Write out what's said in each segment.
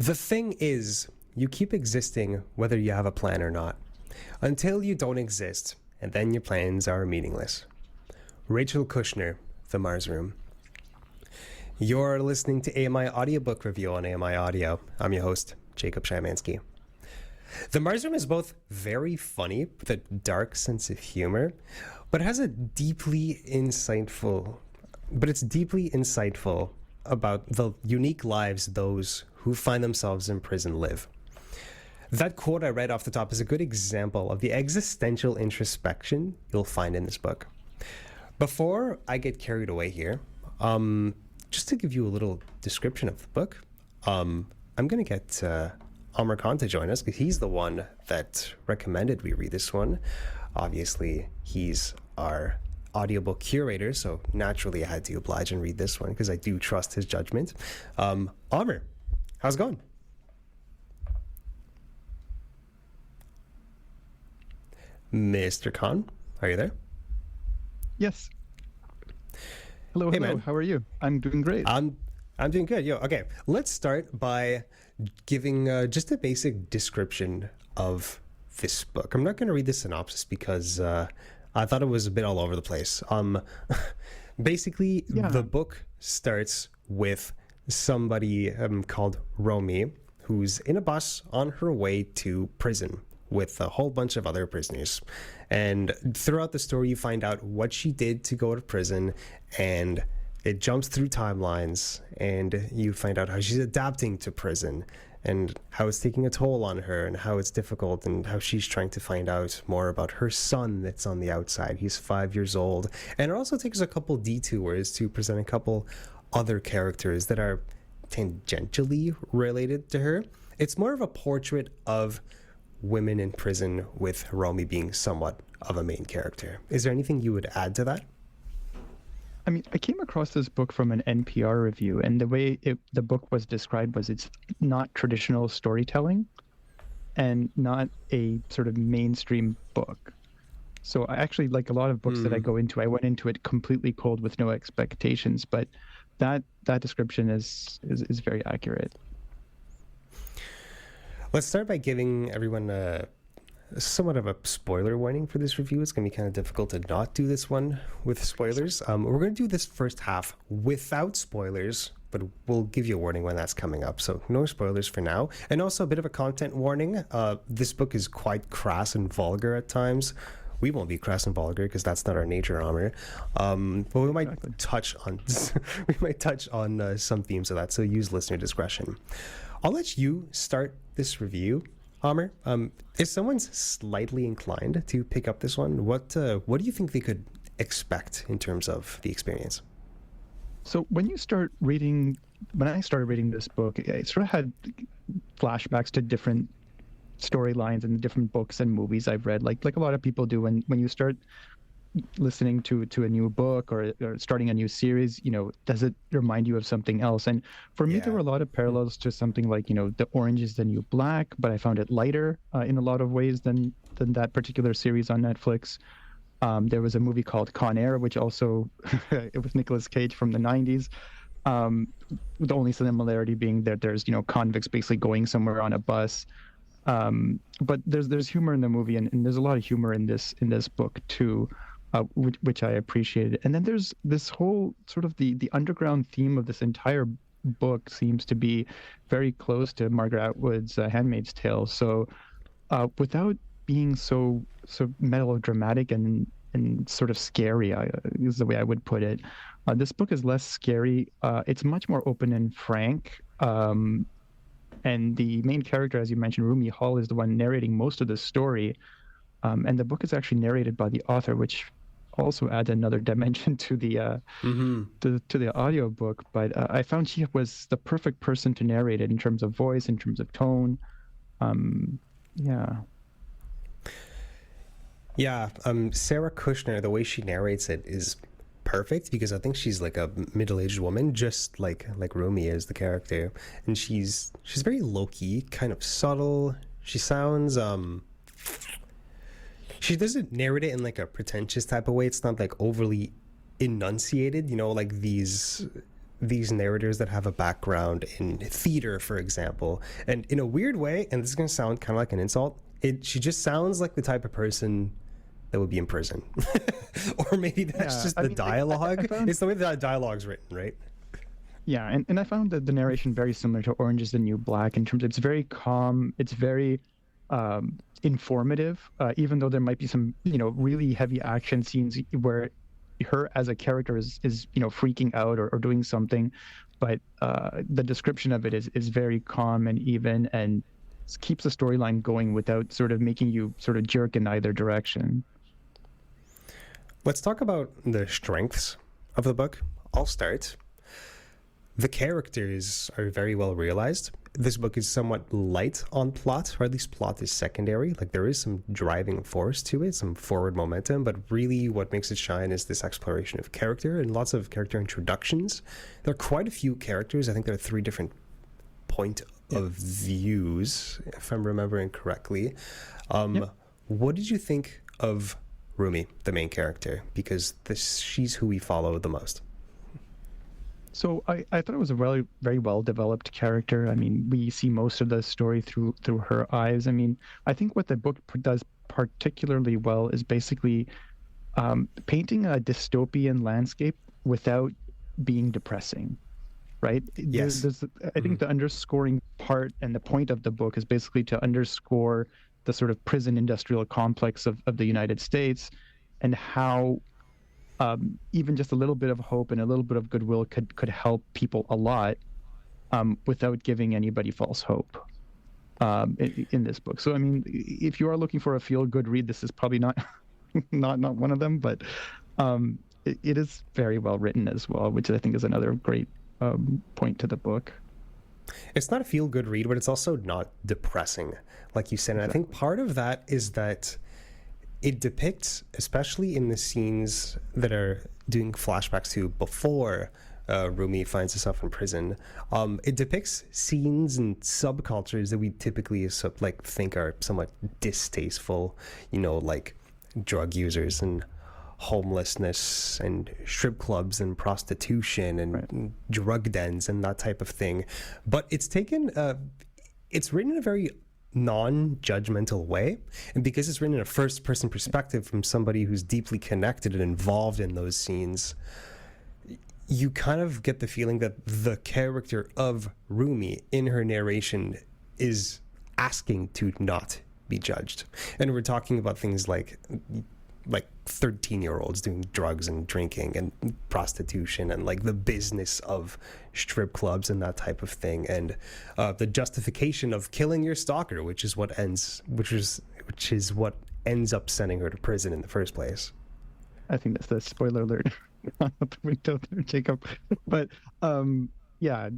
The thing is, you keep existing whether you have a plan or not, until you don't exist, and then your plans are meaningless. Rachel Kushner, The Mars Room. You're listening to AMI Audiobook Review on AMI Audio. I'm your host, Jacob Szymanski. The Mars Room is both very funny with a dark sense of humor, but has a deeply insightful about the unique lives those who find themselves in prison live. That quote I read off the top is a good example of the existential introspection you'll find in this book. Before I get carried away here, just to give you a little description of the book, I'm going to get Aamer Khan to join us because he's the one that recommended we read this one. Obviously, he's our audiobook curator, so naturally I had to oblige and read this one because I do trust his judgment. Aamer, how's it going? Mr. Khan, are you there? Yes. Hello, hey, hello. Man. How are you? I'm doing great. I'm doing good. Okay. Let's start by giving just a basic description of this book. I'm not going to read the synopsis because I thought it was a bit all over the place. Basically, the book starts with somebody called Romy, who's in a bus on her way to prison with a whole bunch of other prisoners. And throughout the story, you find out what she did to go to prison, and it jumps through timelines, and you find out how she's adapting to prison and how it's taking a toll on her and how it's difficult and how she's trying to find out more about her son that's on the outside. He's 5 years old. And it also takes a couple detours to present a couple other characters that are tangentially related to her. It's more of a portrait of women in prison, with Romy being somewhat of a main character. Is there anything you would add to that? I mean, I came across this book from an NPR review, and the way the book was described was it's not traditional storytelling and not a sort of mainstream book. So I actually, like a lot of books that I go into, I went into it completely cold with no expectations, but that description is very accurate. Let's start by giving everyone somewhat of a spoiler warning for this review. It's going to be kind of difficult to not do this one with spoilers. We're going to do this first half without spoilers, but we'll give you a warning when that's coming up. So no spoilers for now. And also a bit of a content warning. This book is quite crass and vulgar at times. We won't be crass and vulgar because that's not our nature, Aamer. But we might touch on some themes of that. So use listener discretion. I'll let you start this review, Aamer. If someone's slightly inclined to pick up this one, what do you think they could expect in terms of the experience? So when I started reading this book, it sort of had flashbacks to different storylines and different books and movies I've read, like a lot of people do when you start listening to a new book or starting a new series, does it remind you of something else? And for me, there were a lot of parallels to something like, The Orange is the New Black, but I found it lighter in a lot of ways than that particular series on Netflix. There was a movie called Con Air, which also, it was Nicolas Cage from the 90s. The only similarity being that there's, convicts basically going somewhere on a bus. But there's humor in the movie, and there's a lot of humor in this book too. Which I appreciated. And then there's this whole sort of the underground theme of this entire book seems to be very close to Margaret Atwood's Handmaid's Tale. So without being so melodramatic and sort of scary, is the way I would put it. This book is less scary. It's much more open and frank. And the main character, as you mentioned, Rumi Hall, is the one narrating most of the story. And the book is actually narrated by the author, which also adds another dimension to the to the audiobook. But I found she was the perfect person to narrate it in terms of voice, in terms of tone. Sarah Kushner, the way she narrates it is perfect because I think she's like a middle-aged woman, just like Rumi is the character, and she's very low-key, kind of subtle. She sounds she doesn't narrate it in like a pretentious type of way. It's not like overly enunciated, like these these narrators that have a background in theater, for example. And in a weird way, and this is going to sound kind of like an insult, she just sounds like the type of person that would be in prison. Or maybe that's just the dialogue. It's the way that dialogue's written, right? Yeah, and I found the narration very similar to Orange is the New Black in terms of it's very calm, it's very informative, even though there might be some, really heavy action scenes where her as a character is freaking out or doing something, but the description of it is very calm and even and keeps the storyline going without sort of making you sort of jerk in either direction. Let's talk about the strengths of the book. I'll start. The characters are very well realized. This book is somewhat light on plot, or at least plot is secondary. Like, there is some driving force to it, some forward momentum, but really what makes it shine is this exploration of character and lots of character introductions. There are quite a few characters. I think there are 3 different point of views, if I'm remembering correctly. What did you think of Rumi, the main character? Because she's who we follow the most. So I thought it was a very, very well developed character. I mean, we see most of the story through her eyes. I mean, I think what the book does particularly well is basically painting a dystopian landscape without being depressing, right? Yes. I think the underscoring part and the point of the book is basically to underscore the sort of prison industrial complex of the United States and how even just a little bit of hope and a little bit of goodwill could help people a lot without giving anybody false hope in this book. So, I mean, if you are looking for a feel-good read, this is probably not not one of them, but it is very well written as well, which I think is another great point to the book. It's not a feel-good read, but it's also not depressing, like you said. And Exactly. I think part of that is that it depicts, especially in the scenes that are doing flashbacks to before Rumi finds herself in prison, it depicts scenes and subcultures that we typically think are somewhat distasteful, like drug users and homelessness and strip clubs and prostitution and drug dens and that type of thing. But it's written in a very non-judgmental way, and because it's written in a first-person perspective from somebody who's deeply connected and involved in those scenes, you kind of get the feeling that the character of Rumi in her narration is asking to not be judged. And we're talking about things like 13-year-olds doing drugs and drinking and prostitution and like the business of strip clubs and that type of thing, and the justification of killing your stalker, which is what ends up sending her to prison in the first place. I think that's the spoiler alert out the window there, Jacob. But yeah,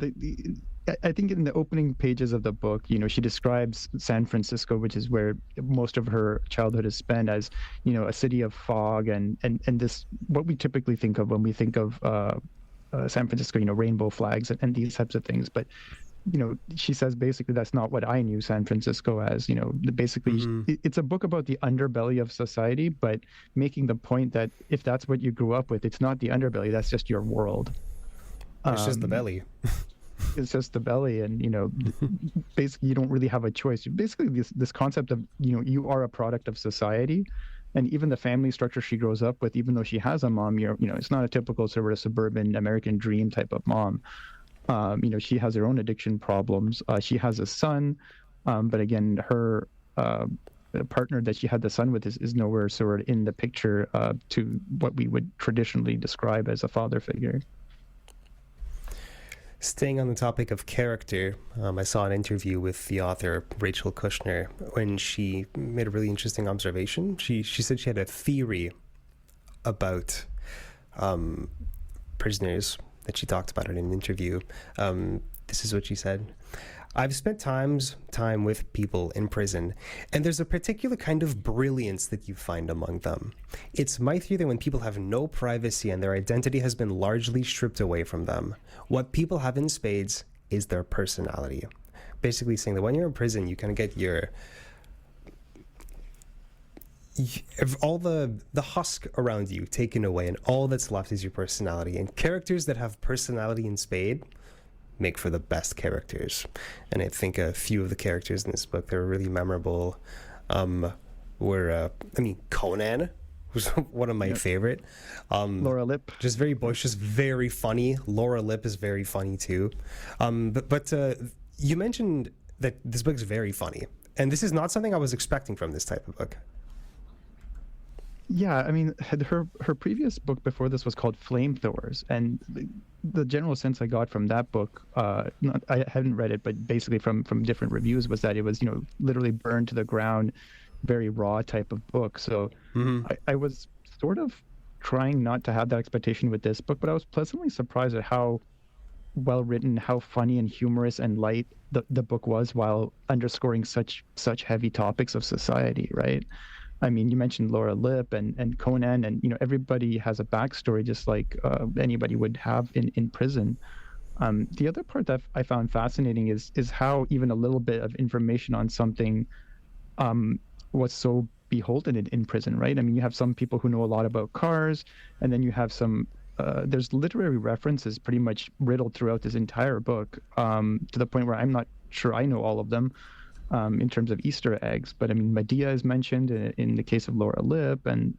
I think in the opening pages of the book, she describes San Francisco, which is where most of her childhood is spent, as, a city of fog and this, what we typically think of when we think of San Francisco, rainbow flags and these types of things. But, she says basically that's not what I knew San Francisco as. Basically, it's a book about the underbelly of society, but making the point that if that's what you grew up with, it's not the underbelly, that's just your world. It's just the belly. It's just the belly, and basically you don't really have a choice. Basically, this concept of you are a product of society, and even the family structure she grows up with, even though she has a mom, it's not a typical sort of suburban American dream type of mom. She has her own addiction problems. She has a son, but again, her partner that she had the son with is nowhere sort of in the picture to what we would traditionally describe as a father figure. Staying on the topic of character, I saw an interview with the author, Rachel Kushner, when she made a really interesting observation. She said she had a theory about prisoners that she talked about in an interview. This is what she said. I've spent time with people in prison, and there's a particular kind of brilliance that you find among them. It's my theory that when people have no privacy and their identity has been largely stripped away from them, what people have in spades is their personality. Basically saying that when you're in prison, you kind of get if all the husk around you taken away, and all that's left is your personality. And characters that have personality in spade make for the best characters. And I think a few of the characters in this book that are really memorable were, Conan was one of my favorite. Laura Lipp. Just very boisterous, very funny. Laura Lipp is very funny too. But you mentioned that this book is very funny. And this is not something I was expecting from this type of book. Yeah, I mean, her previous book before this was called Flamethrowers, and the general sense I got from that book, I hadn't read it, but basically from different reviews, was that it was, literally burned to the ground, very raw type of book. So I was sort of trying not to have that expectation with this book, but I was pleasantly surprised at how well written, how funny and humorous and light the book was, while underscoring such heavy topics of society, right? I mean, you mentioned Laura Lipp and Conan, and everybody has a backstory, just like anybody would have in prison. The other part that I found fascinating is how even a little bit of information on something was so beholden in prison, right? I mean, you have some people who know a lot about cars, and then you have some. There's literary references pretty much riddled throughout this entire book, to the point where I'm not sure I know all of them. In terms of Easter eggs, but I mean, Medea is mentioned in the case of Laura Lipp, and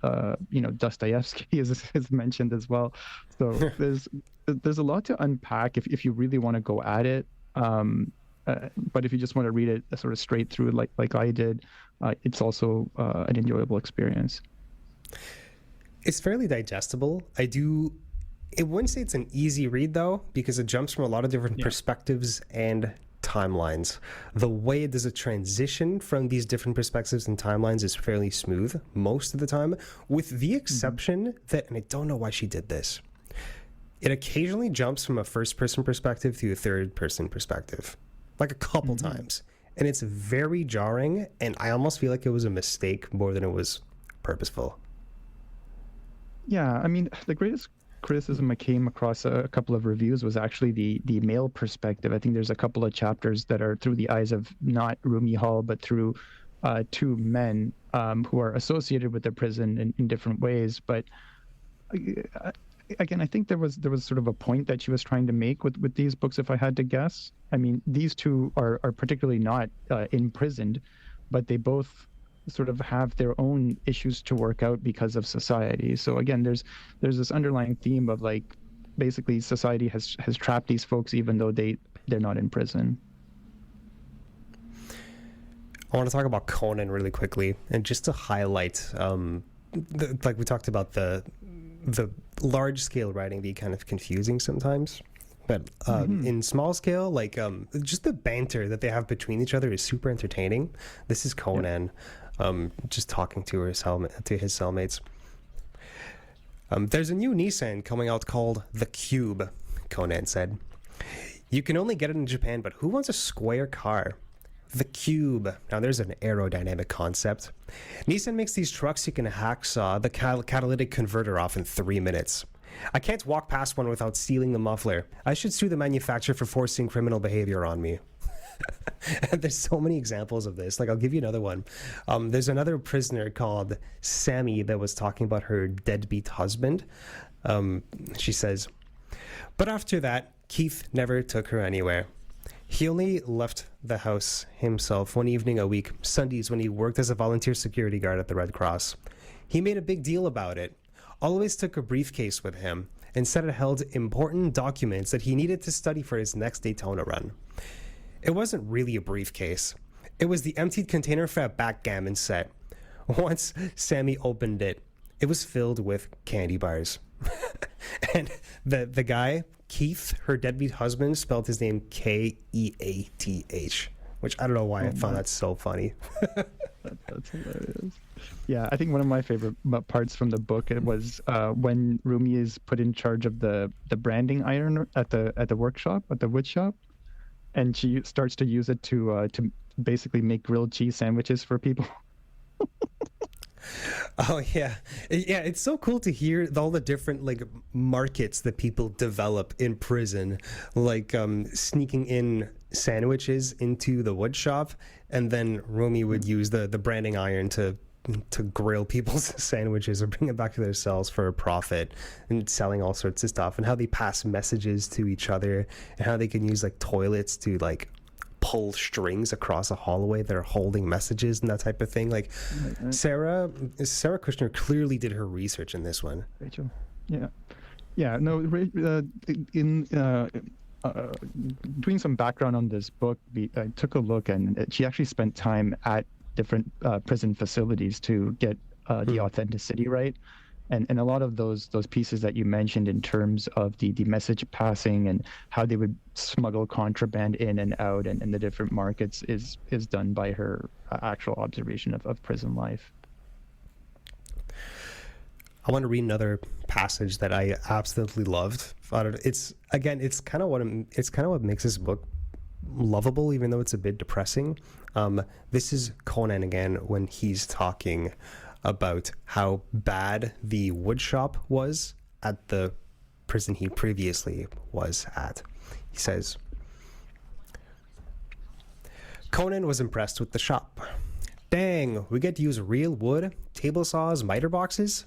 Dostoevsky is mentioned as well. So there's a lot to unpack if you really want to go at it. But if you just want to read it sort of straight through, like I did, it's also an enjoyable experience. It's fairly digestible. I wouldn't say it's an easy read though, because it jumps from a lot of different perspectives and timelines. The way it does a transition from these different perspectives and timelines is fairly smooth most of the time, with the exception that, and I don't know why she did this, it occasionally jumps from a first-person perspective to a third-person perspective, like a couple times. And it's very jarring, and I almost feel like it was a mistake more than it was purposeful. Yeah, I mean, the greatest criticism I came across a couple of reviews was actually the male perspective. I think there's a couple of chapters that are through the eyes of not Rumi Hall, but through two men who are associated with the prison in different ways. But again, I think there was sort of a point that she was trying to make with these books, if I had to guess. I mean, these two are particularly not imprisoned, but they both sort of have their own issues to work out because of society. So again, there's this underlying theme of, like, basically society has trapped these folks even though they're not in prison. I want to talk about Conan really quickly, and just to highlight, like we talked about the large scale writing being kind of confusing sometimes. But in small scale, like just the banter that they have between each other is super entertaining. This is Conan. Just talking to his cellmates. There's a new Nissan coming out called the Cube, Conan said. You can only get it in Japan, but who wants a square car? The Cube. Now there's an aerodynamic concept. Nissan makes these trucks you can hacksaw the catalytic converter off in 3 minutes. I can't walk past one without stealing the muffler. I should sue the manufacturer for forcing criminal behavior on me. There's so many examples of this. Like, I'll give you another one. There's another prisoner called Sammy that was talking about her deadbeat husband. She says, but after that, Keith never took her anywhere. He only left the house himself one evening a week, Sundays, when he worked as a volunteer security guard at the Red Cross. He made a big deal about it. Always took a briefcase with him and said it held important documents that he needed to study for his next Daytona run. It wasn't really a briefcase. It was the emptied container for a backgammon set. Once Sammy opened it, it was filled with candy bars. And the guy, Keith, her deadbeat husband, spelled his name Keath, which I don't know why I found that so funny. That's hilarious. Yeah, I think one of my favorite parts from the book, it was when Rumi is put in charge of the branding iron at the workshop, at the wood shop, and she starts to use it to basically make grilled cheese sandwiches for people. Oh yeah, it's so cool to hear all the different like markets that people develop in prison, like sneaking in sandwiches into the wood shop, and then Rumi would use the branding iron to to grill people's sandwiches or bring it back to their cells for a profit, and selling all sorts of stuff, and how they pass messages to each other, and how they can use like toilets to like pull strings across a hallway that are holding messages and that type of thing. Like Sarah Kushner clearly did her research in this one. Rachel, yeah, no. In doing some background on this book, I took a look, and she actually spent time at different prison facilities to get the authenticity right. And a lot of those pieces that you mentioned in terms of the message passing and how they would smuggle contraband in and out and the different markets is done by her actual observation of prison life. I want to read another passage that I absolutely loved. It's kind of what makes this book lovable, even though it's a bit depressing. This is Conan again when he's talking about how bad the wood shop was at the prison he previously was at. He says, Conan was impressed with the shop. Dang, we get to use real wood, table saws, miter boxes?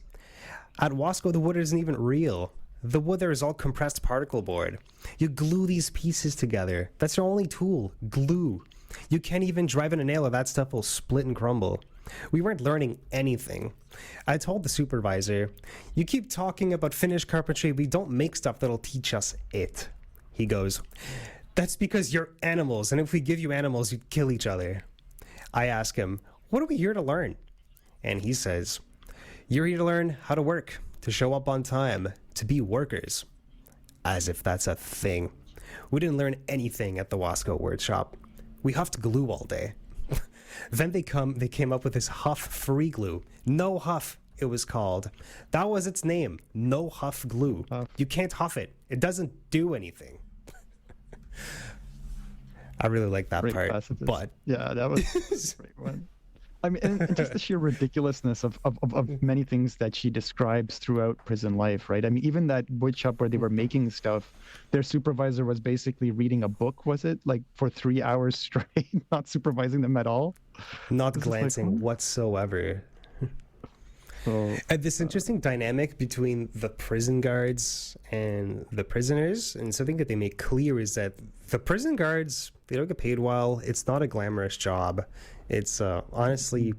At Wasco, the wood isn't even real. The wood there is all compressed particle board. You glue these pieces together. That's your only tool, glue. You can't even drive in a nail or that stuff will split and crumble. We weren't learning anything. I told the supervisor, you keep talking about finished carpentry, we don't make stuff that'll teach us it. He goes, that's because you're animals, and if we give you animals, you'd kill each other. I ask him, what are we here to learn? And he says, you're here to learn how to work, to show up on time, to be workers. As if that's a thing. We didn't learn anything at the Wasco workshop. We huffed glue all day. Then they came up with this Huff free glue. No Huff, it was called. That was its name. No Huff glue. You can't huff it. It doesn't do anything. I really like that part. Passages. But yeah, that was a great one. I mean, and just the sheer ridiculousness of many things that she describes throughout prison life, right? I mean, even that wood shop where they were making stuff, their supervisor was basically reading a book, was it? Like for 3 hours straight, not supervising them at all? Not glancing whatsoever. And this interesting dynamic between the prison guards and the prisoners, and something that they make clear is that the prison guards, they don't get paid well. It's not a glamorous job. It's honestly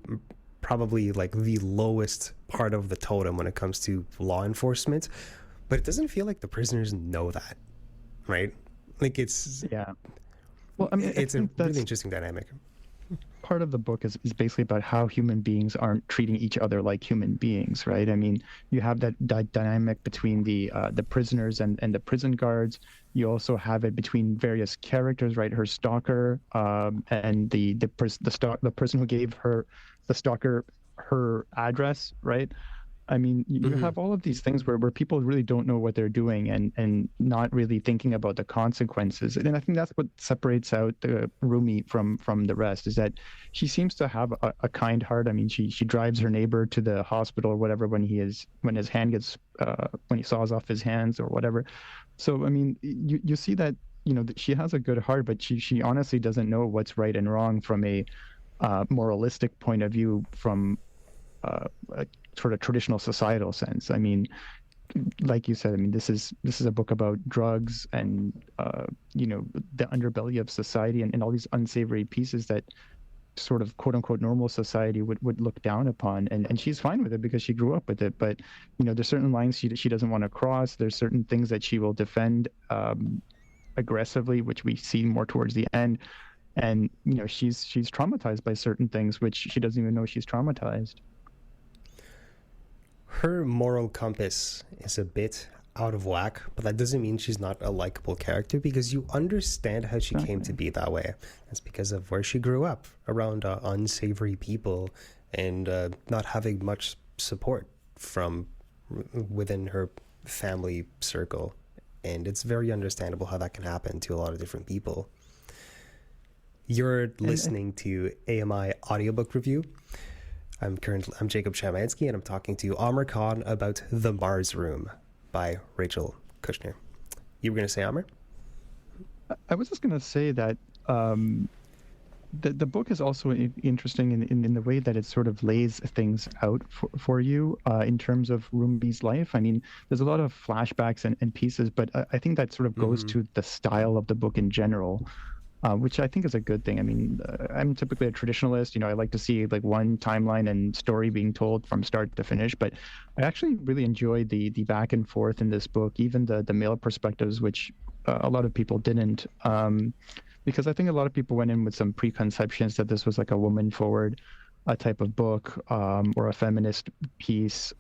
probably like the lowest part of the totem when it comes to law enforcement, but it doesn't feel like the prisoners know that, right? Like it's well, I mean, it's a really interesting dynamic. Part of the book is basically about how human beings aren't treating each other like human beings, right? I mean, you have that dynamic between the prisoners and the prison guards. You also have it between various characters, right? Her stalker, and the person who gave the stalker her address, right? I mean, you have all of these things where people really don't know what they're doing and not really thinking about the consequences. And I think that's what separates out Rumi from the rest, is that she seems to have a kind heart. I mean, she drives her neighbor to the hospital or whatever when his hand gets when he saws off his hands or whatever. So I mean, you see that, you know, that she has a good heart, but she honestly doesn't know what's right and wrong from a moralistic point of view, from a sort of traditional societal sense. I mean, like you said, I mean, this is a book about drugs and you know, the underbelly of society and all these unsavory pieces that sort of quote unquote normal society would look down upon, and she's fine with it because she grew up with it. But you know, there's certain lines she doesn't want to cross. There's certain things that she will defend aggressively, which we see more towards the end. And you know, she's traumatized by certain things which she doesn't even know she's traumatized. Her moral compass is a bit out of whack, but that doesn't mean she's not a likable character, because you understand how she came to be that way. That's because of where she grew up, around unsavory people and not having much support from within her family circle. And it's very understandable how that can happen to a lot of different people. You're listening to AMI Audiobook Review. I'm Jacob Chamansky, and I'm talking to Aamer Khan about The Mars Room by Rachel Kushner. You were going to say, Aamer? I was just going to say that the book is also interesting in the way that it sort of lays things out for you in terms of Rumbi's life. I mean, there's a lot of flashbacks and pieces, but I think that sort of goes to the style of the book in general, which I think is a good thing. I mean, I'm typically a traditionalist. You know, I like to see like one timeline and story being told from start to finish, but I actually really enjoyed the back and forth in this book, even the male perspectives, which a lot of people didn't. Because I think a lot of people went in with some preconceptions that this was like a woman forward type of book, or a feminist piece,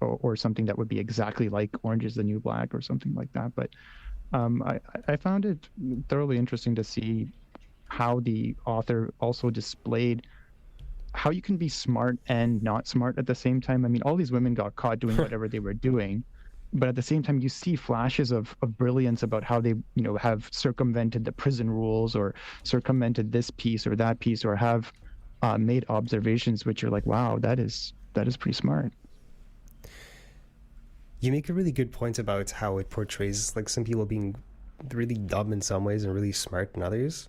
or something that would be exactly like Orange is the New Black or something like that. But I found it thoroughly interesting to see how the author also displayed how you can be smart and not smart at the same time. I mean, all these women got caught doing whatever they were doing, but at the same time, you see flashes of brilliance about how they, you know, have circumvented the prison rules or circumvented this piece or that piece, or have made observations which are like, wow, that is pretty smart. You make a really good point about how it portrays like some people being really dumb in some ways and really smart in others.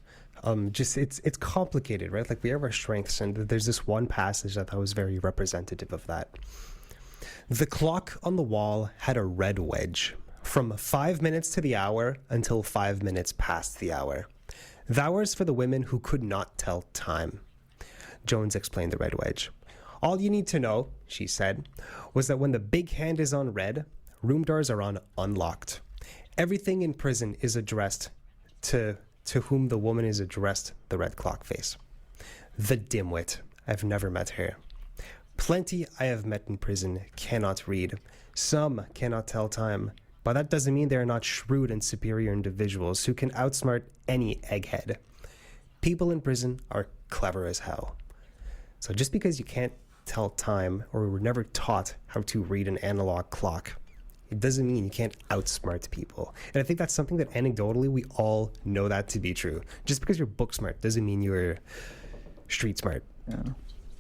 Just it's complicated, right? Like we have our strengths, and there's this one passage that I thought was very representative of that. The clock on the wall had a red wedge, from 5 minutes to the hour until 5 minutes past the hour. The hours for the women who could not tell time. Jones explained the red wedge. All you need to know, she said, was that when the big hand is on red, room doors are on unlocked. Everything in prison is addressed to whom the woman is addressed, the red clock face. The dimwit. I've never met her. Plenty I have met in prison cannot read. Some cannot tell time. But that doesn't mean they are not shrewd and superior individuals who can outsmart any egghead. People in prison are clever as hell. So just because you can't tell time, or were never taught how to read an analog clock, it doesn't mean you can't outsmart people. And I think that's something that anecdotally we all know that to be true. Just because you're book smart doesn't mean you're street smart.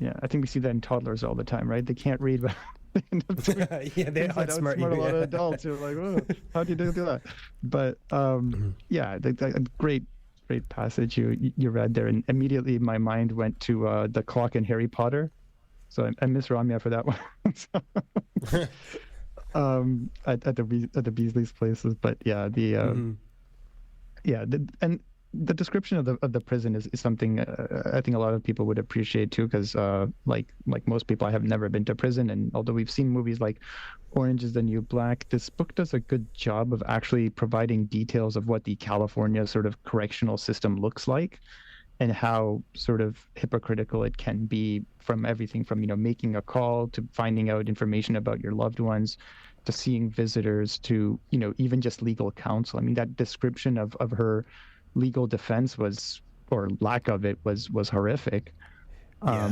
Yeah, I think we see that in toddlers all the time, right? They can't read, but they end up doing yeah, they outsmart you. A lot of adults. You're like, oh, how do you do that? But yeah, a great passage you read there, and immediately my mind went to the clock in Harry Potter. So I miss Ramya for that one. At the Beasley's places, but yeah, and the description of the prison is something I think a lot of people would appreciate too, because like most people, I have never been to prison, and although we've seen movies like Orange is the New Black, this book does a good job of actually providing details of what the California sort of correctional system looks like, and how sort of hypocritical it can be, from everything from, you know, making a call to finding out information about your loved ones, to seeing visitors, to, you know, even just legal counsel. I mean, that description of her legal defense was, or lack of it, was horrific. Yeah.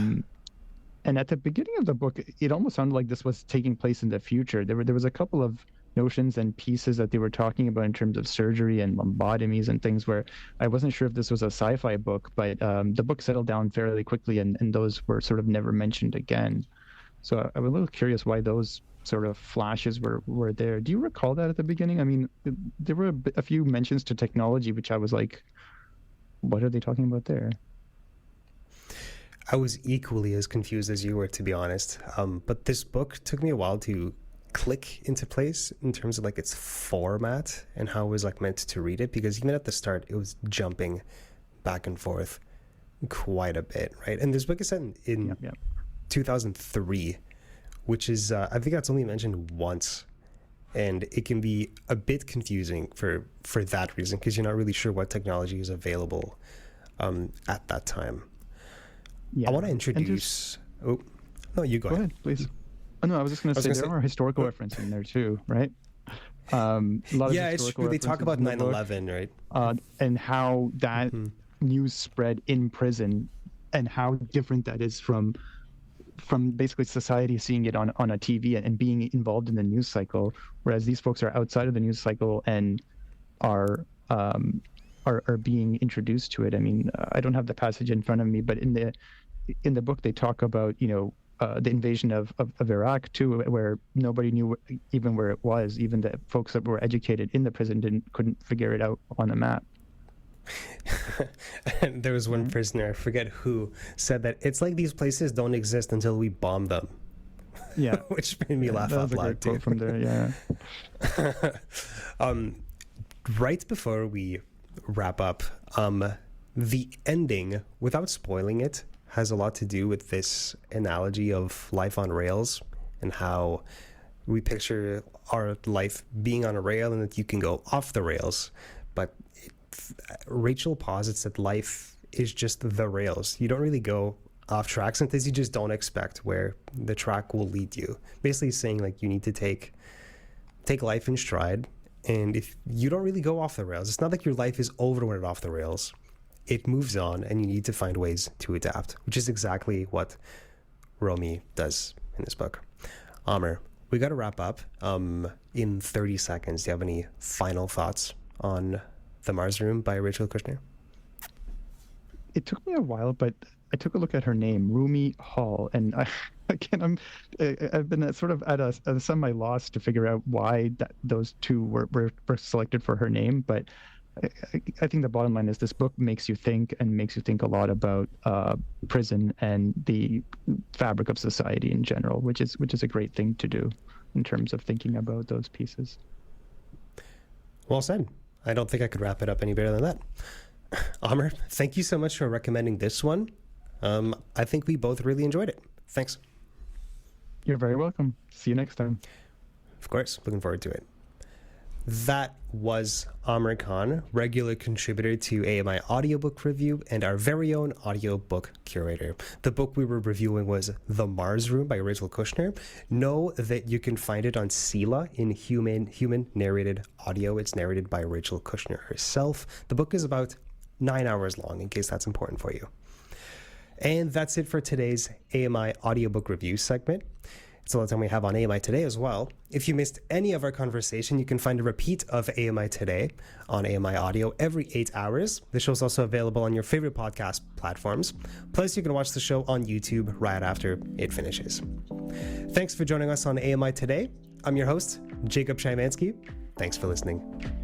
And at the beginning of the book, it almost sounded like this was taking place in the future. There was a couple of notions and pieces that they were talking about in terms of surgery and lobotomies and things, where I wasn't sure if this was a sci-fi book, but the book settled down fairly quickly, and those were sort of never mentioned again. So I was a little curious why those sort of flashes were there. Do you recall that at the beginning? I mean, there were a few mentions to technology, which I was like, what are they talking about there? I was equally as confused as you were, to be honest. But this book took me a while to click into place in terms of like its format and how I was like meant to read it, because even at the start it was jumping back and forth quite a bit, right? And this book is set in 2003, which is I think that's only mentioned once, and it can be a bit confusing for that reason, because you're not really sure what technology is available at that time. I want to introduce you go ahead, please. Oh, no, I was just going to say there are historical references in there too, right? A lot of it's true. They talk about 9/11, right? And how that news spread in prison, and how different that is from basically society seeing it on a TV and being involved in the news cycle, whereas these folks are outside of the news cycle and are being introduced to it. I mean, I don't have the passage in front of me, but in the book they talk about, you know, the invasion of Iraq too, where nobody knew even where it was. Even the folks that were educated in the prison couldn't figure it out on a map. And there was one person, I forget who, said that it's like these places don't exist until we bomb them. Yeah. Which made me laugh out loud too. From there, yeah. Right before we wrap up, the ending, without spoiling it, has a lot to do with this analogy of life on rails and how we picture our life being on a rail and that you can go off the rails. But Rachel posits that life is just the rails. You don't really go off track. Sometimes you just don't expect where the track will lead you. Basically saying like you need to take life in stride, and if you don't really go off the rails, it's not like your life is over when it's off the rails. It moves on, and you need to find ways to adapt, which is exactly what Romy does in this book. Aamer, we got to wrap up in 30 seconds. Do you have any final thoughts on The Mars Room by Rachel Kushner? It took me a while, but I took a look at her name, Rumi Hall, and I've been sort of at a semi loss to figure out why those two were selected for her name. But I think the bottom line is this book makes you think a lot about prison and the fabric of society in general, which is a great thing to do in terms of thinking about those pieces. Well said. I don't think I could wrap it up any better than that. Aamer, thank you so much for recommending this one. I think we both really enjoyed it. Thanks. You're very welcome. See you next time. Of course. Looking forward to it. That was Aamer Khan, regular contributor to AMI Audiobook Review and our very own audiobook curator. The book we were reviewing was The Mars Room by Rachel Kushner. Know that you can find it on Sela in human narrated audio. It's narrated by Rachel Kushner herself. The book is about 9 hours long, in case that's important for you. And that's it for today's AMI Audiobook Review segment. It's all the time we have on AMI Today as well. If you missed any of our conversation, you can find a repeat of AMI Today on AMI Audio every 8 hours. The show's also available on your favorite podcast platforms. Plus, you can watch the show on YouTube right after it finishes. Thanks for joining us on AMI Today. I'm your host, Jacob Szymanski. Thanks for listening.